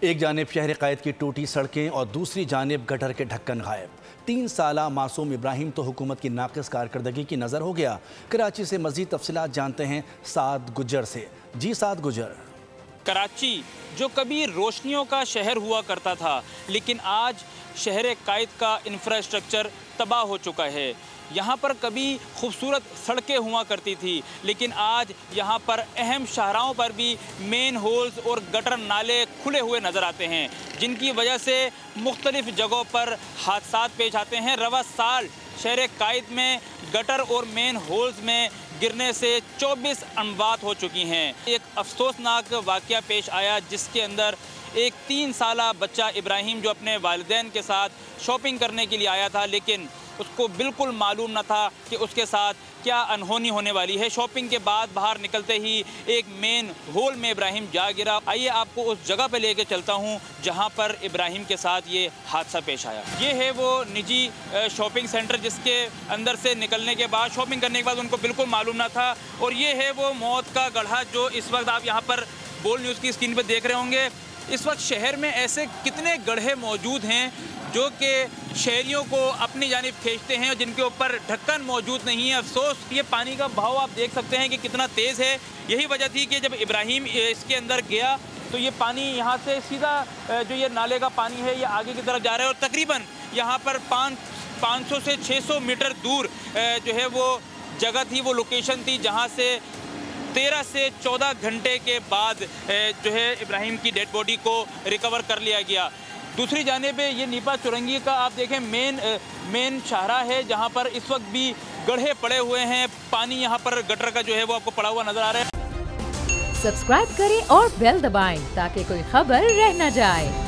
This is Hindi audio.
एक जानिब शहर क़ायद की टूटी सड़कें और दूसरी जानिब गटर के ढक्कन गायब। 3 साला मासूम इब्राहिम तो हुकूमत की नाक़िस कारकर्दगी की नज़र हो गया। कराची से मज़ीद तफसीलात जानते हैं साद गुजर से। जी साद गुजर। कराची जो कभी रोशनियों का शहर हुआ करता था, लेकिन आज शहर क़ायद का इंफ्रास्ट्रक्चर तबाह हो चुका है। यहाँ पर कभी खूबसूरत सड़कें हुआ करती थी, लेकिन आज यहाँ पर अहम शाहराहों पर भी मेन होल्स और गटर नाले खुले हुए नज़र आते हैं, जिनकी वजह से मुख्तलिफ़ जगहों पर हादसात पेश आते हैं। रवा साल शहर क़ायद में गटर और मेन होल्स में गिरने से 24 अमवात हो चुकी हैं। एक अफसोसनाक वाक़या पेश आया, जिसके अंदर एक 3 साला बच्चा इब्राहिम जो अपने वालिदैन के साथ शॉपिंग करने के लिए आया था, लेकिन उसको बिल्कुल मालूम न था कि उसके साथ क्या अनहोनी होने वाली है। शॉपिंग के बाद बाहर निकलते ही एक मेन होल में इब्राहिम जा गिरा। आइए आपको उस जगह पे लेके चलता हूँ जहाँ पर इब्राहिम के साथ ये हादसा पेश आया। ये है वो निजी शॉपिंग सेंटर, जिसके अंदर से निकलने के बाद, शॉपिंग करने के बाद उनको बिल्कुल मालूम न था। और ये है वो मौत का गड्ढा जो इस वक्त आप यहाँ पर बोल न्यूज़ की स्क्रीन पर देख रहे होंगे। इस वक्त शहर में ऐसे कितने गड्ढे मौजूद हैं जो कि शहरियों को अपनी जानिब खींचते हैं और जिनके ऊपर ढक्कन मौजूद नहीं है। अफसोस, ये पानी का बहाव आप देख सकते हैं कि कितना तेज़ है। यही वजह थी कि जब इब्राहिम इसके अंदर गया तो ये पानी यहाँ से सीधा जो ये नाले का पानी है ये आगे की तरफ जा रहा है। और तकरीबन यहाँ पर 500 से 600 मीटर दूर जो है वो जगह थी, वो लोकेशन थी जहाँ से 13 से 14 घंटे के बाद जो है इब्राहिम की डेड बॉडी को रिकवर कर लिया गया। दूसरी जानिब ये नीपा चुरंगी का आप देखें मेन शाहरा है, जहाँ पर इस वक्त भी गड्ढे पड़े हुए हैं। पानी यहाँ पर गटर का जो है वो आपको पड़ा हुआ नजर आ रहा है। सब्सक्राइब करें और बेल दबाएं ताकि कोई खबर रह न जाए।